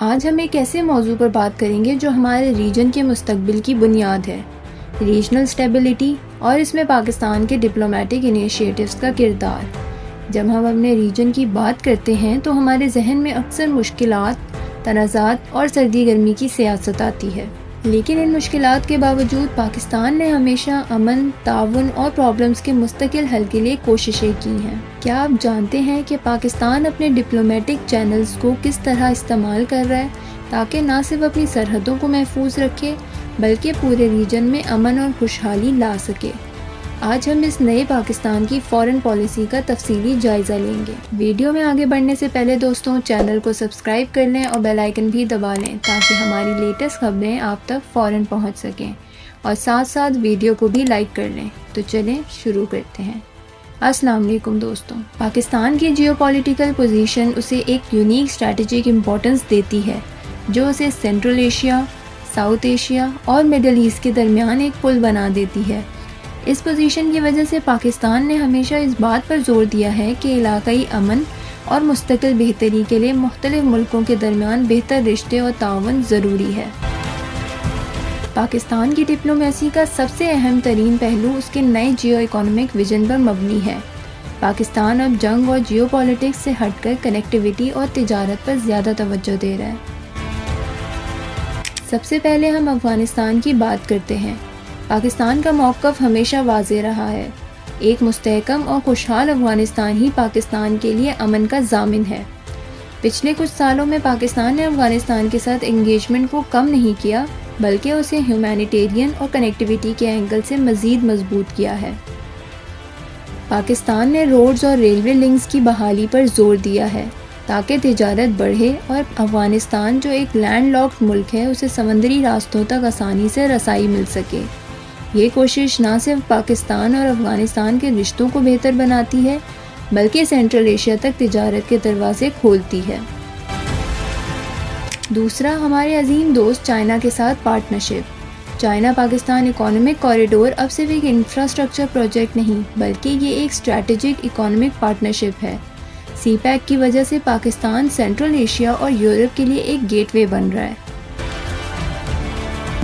آج ہم ایک ایسے موضوع پر بات کریں گے جو ہمارے ریجن کے مستقبل کی بنیاد ہے، ریجنل اسٹیبلٹی اور اس میں پاکستان کے ڈپلومیٹک انیشیٹوز کا کردار۔ جب ہم اپنے ریجن کی بات کرتے ہیں تو ہمارے ذہن میں اکثر مشکلات، تنازعات اور سردی گرمی کی سیاست آتی ہے، لیکن ان مشکلات کے باوجود پاکستان نے ہمیشہ امن، تعاون اور پرابلمز کے مستقل حل کے لیے کوششیں کی ہیں۔ کیا آپ جانتے ہیں کہ پاکستان اپنے ڈپلومیٹک چینلز کو کس طرح استعمال کر رہا ہے تاکہ نہ صرف اپنی سرحدوں کو محفوظ رکھے بلکہ پورے ریجن میں امن اور خوشحالی لا سکے؟ آج ہم اس نئے پاکستان کی فارن پالیسی کا تفصیلی جائزہ لیں گے۔ ویڈیو میں آگے بڑھنے سے پہلے دوستوں، چینل کو سبسکرائب کر لیں اور بیل آئیکن بھی دبا لیں تاکہ ہماری لیٹسٹ خبریں آپ تک فوراً پہنچ سکیں، اور ساتھ ساتھ ویڈیو کو بھی لائک کر لیں۔ تو چلیں شروع کرتے ہیں۔ السلام علیکم دوستوں، پاکستان کی جیو پولیٹیکل پوزیشن اسے ایک یونیک اسٹریٹجک امپورٹنس دیتی ہے جو اسے سینٹرل ایشیا، ساؤتھ ایشیا اور مڈل ایسٹ کے درمیان ایک پل بنا دیتی ہے۔ اس پوزیشن کی وجہ سے پاکستان نے ہمیشہ اس بات پر زور دیا ہے کہ علاقائی امن اور مستقل بہتری کے لیے مختلف ملکوں کے درمیان بہتر رشتے اور تعاون ضروری ہے۔ پاکستان کی ڈپلومیسی کا سب سے اہم ترین پہلو اس کے نئے جیو اکنامک ویژن پر مبنی ہے۔ پاکستان اب جنگ اور جیو پالیٹکس سے ہٹ کر کنیکٹیویٹی اور تجارت پر زیادہ توجہ دے رہا ہے۔ سب سے پہلے ہم افغانستان کی بات کرتے ہیں۔ پاکستان کا موقف ہمیشہ واضح رہا ہے۔ ایک مستحکم اور خوشحال افغانستان ہی پاکستان کے لیے امن کا ضامن ہے۔ پچھلے کچھ سالوں میں پاکستان نے افغانستان کے ساتھ انگیجمنٹ کو کم نہیں کیا بلکہ اسے ہیومینیٹیرین اور کنیکٹیویٹی کے اینگل سے مزید مضبوط کیا ہے۔ پاکستان نے روڈز اور ریلوے لنکس کی بحالی پر زور دیا ہے تاکہ تجارت بڑھے اور افغانستان جو ایک لینڈ لاکڈ ملک ہے اسے سمندری راستوں تک آسانی سے رسائی مل سکے۔ یہ کوشش نہ صرف پاکستان اور افغانستان کے رشتوں کو بہتر بناتی ہے بلکہ سینٹرل ایشیا تک تجارت کے دروازے کھولتی ہے۔ دوسرا، ہمارے عظیم دوست چائنا کے ساتھ partnership. China Pakistan economic corridor اب صرف ایک انفراسٹرکچر پروجیکٹ نہیں بلکہ یہ ایک اسٹریٹجک اکنامک پارٹنرشپ ہے۔ سی پیک کی وجہ سے پاکستان سینٹرل ایشیا اور یورپ کے لیے ایک گیٹ وے بن رہا ہے۔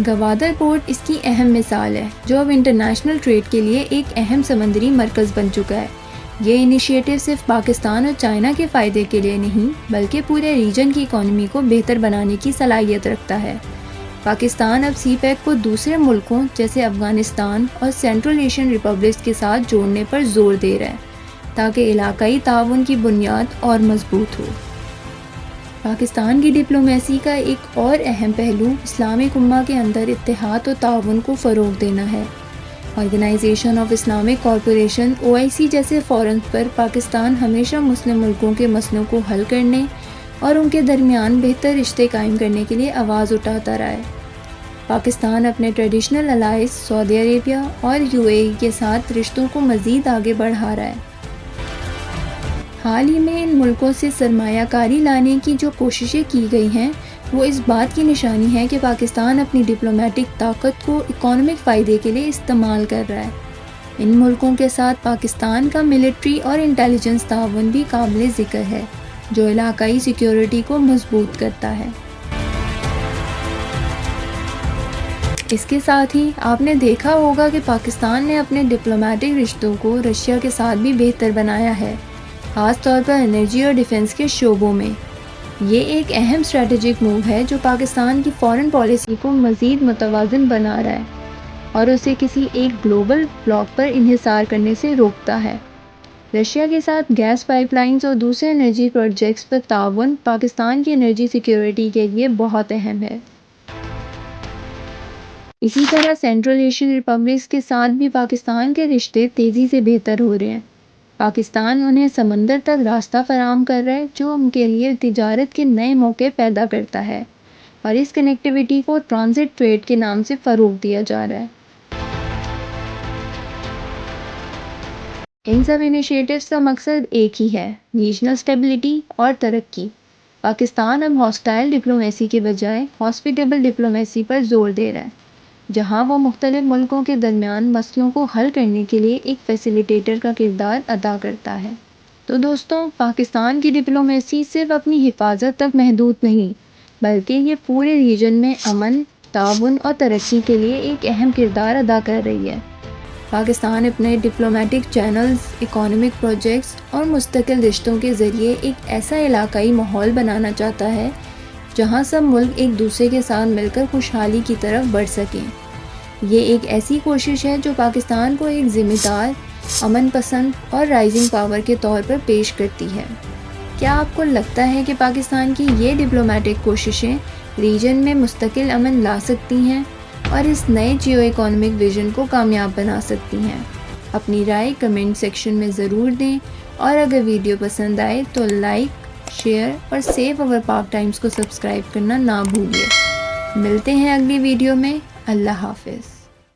گوادر پورٹ اس کی اہم مثال ہے جو اب انٹرنیشنل ٹریڈ کے لیے ایک اہم سمندری مرکز بن چکا ہے۔ یہ انیشیٹو صرف پاکستان اور چائنا کے فائدے کے لیے نہیں بلکہ پورے ریجن کی اکانومی کو بہتر بنانے کی صلاحیت رکھتا ہے۔ پاکستان اب سی پیک کو دوسرے ملکوں جیسے افغانستان اور سینٹرل ایشین ریپبلکس کے ساتھ جوڑنے پر زور دے رہا ہے تاکہ علاقائی تعاون کی بنیاد اور مضبوط ہو۔ پاکستان کی ڈپلومیسی کا ایک اور اہم پہلو اسلامک امہ کے اندر اتحاد و تعاون کو فروغ دینا ہے۔ Organisation of Islamic Corporation OIC جیسے فورمز پر پاکستان ہمیشہ مسلم ملکوں کے مسئلوں کو حل کرنے اور ان کے درمیان بہتر رشتے قائم کرنے کے لیے آواز اٹھاتا رہا ہے۔ پاکستان اپنے ٹریڈیشنل الائز سعودی عربیہ اور UAE کے ساتھ رشتوں کو مزید آگے بڑھا رہا ہے۔ حال ہی میں ان ملکوں سے سرمایہ کاری لانے کی جو کوششیں کی گئی ہیں وہ اس بات کی نشانی ہے کہ پاکستان اپنی ڈپلومیٹک طاقت کو اکنامک فائدے کے لیے استعمال کر رہا ہے۔ ان ملکوں کے ساتھ پاکستان کا ملٹری اور انٹیلیجنس تعاون بھی قابل ذکر ہے جو علاقائی سیکیورٹی کو مضبوط کرتا ہے۔ اس کے ساتھ ہی آپ نے دیکھا ہوگا کہ پاکستان نے اپنے ڈپلومیٹک رشتوں کو رشیا کے ساتھ بھی بہتر بنایا ہے، خاص طور پر انرجی اور ڈیفنس کے شعبوں میں۔ یہ ایک اہم اسٹریٹجک موو ہے جو پاکستان کی فارن پالیسی کو مزید متوازن بنا رہا ہے اور اسے کسی ایک گلوبل بلاک پر انحصار کرنے سے روکتا ہے۔ رشیا کے ساتھ گیس پائپ لائنز اور دوسرے انرجی پروجیکٹس پر تعاون پاکستان کی انرجی سیکیورٹی کے لیے بہت اہم ہے۔ اسی طرح سینٹرل ایشین ریپبلکس کے ساتھ بھی پاکستان کے رشتے تیزی سے بہتر ہو رہے ہیں۔ پاکستان انہیں سمندر تک راستہ فراہم کر رہا ہے جو ان کے لیے تجارت کے نئے موقع پیدا کرتا ہے، اور اس کنیکٹیویٹی کو ٹرانزٹ ٹریڈ کے نام سے فروغ دیا جا رہا ہے۔ ان سب انیشیٹوز کا مقصد ایک ہی ہے، ریجنل اسٹیبلٹی اور ترقی۔ پاکستان اب ہاسٹائل ڈپلومیسی کے بجائے ہاسپٹیبل ڈپلومیسی پر زور دے رہا ہے، جہاں وہ مختلف ملکوں کے درمیان مسئلوں کو حل کرنے کے لیے ایک فیسیلیٹیٹر کا کردار ادا کرتا ہے۔ تو دوستوں، پاکستان کی ڈپلومیسی صرف اپنی حفاظت تک محدود نہیں بلکہ یہ پورے ریجن میں امن، تعاون اور ترقی کے لیے ایک اہم کردار ادا کر رہی ہے۔ پاکستان اپنے ڈپلومیٹک چینلز، اکانومک پروجیکٹس اور مستقل رشتوں کے ذریعے ایک ایسا علاقائی ماحول بنانا چاہتا ہے جہاں سب ملک ایک دوسرے کے ساتھ مل کر خوشحالی کی طرف بڑھ سکیں۔ یہ ایک ایسی کوشش ہے جو پاکستان کو ایک ذمہ دار، امن پسند اور رائزنگ پاور کے طور پر پیش کرتی ہے۔ کیا آپ کو لگتا ہے کہ پاکستان کی یہ ڈپلومیٹک کوششیں ریجن میں مستقل امن لا سکتی ہیں اور اس نئے جیو اکانومک ویژن کو کامیاب بنا سکتی ہیں؟ اپنی رائے کمنٹ سیکشن میں ضرور دیں، اور اگر ویڈیو پسند آئے تو لائک، شیئر اور سیو اور پاک ٹائمز کو سبسکرائب کرنا نہ بھولیے۔ ملتے ہیں اگلی ویڈیو میں۔ اللہ حافظ۔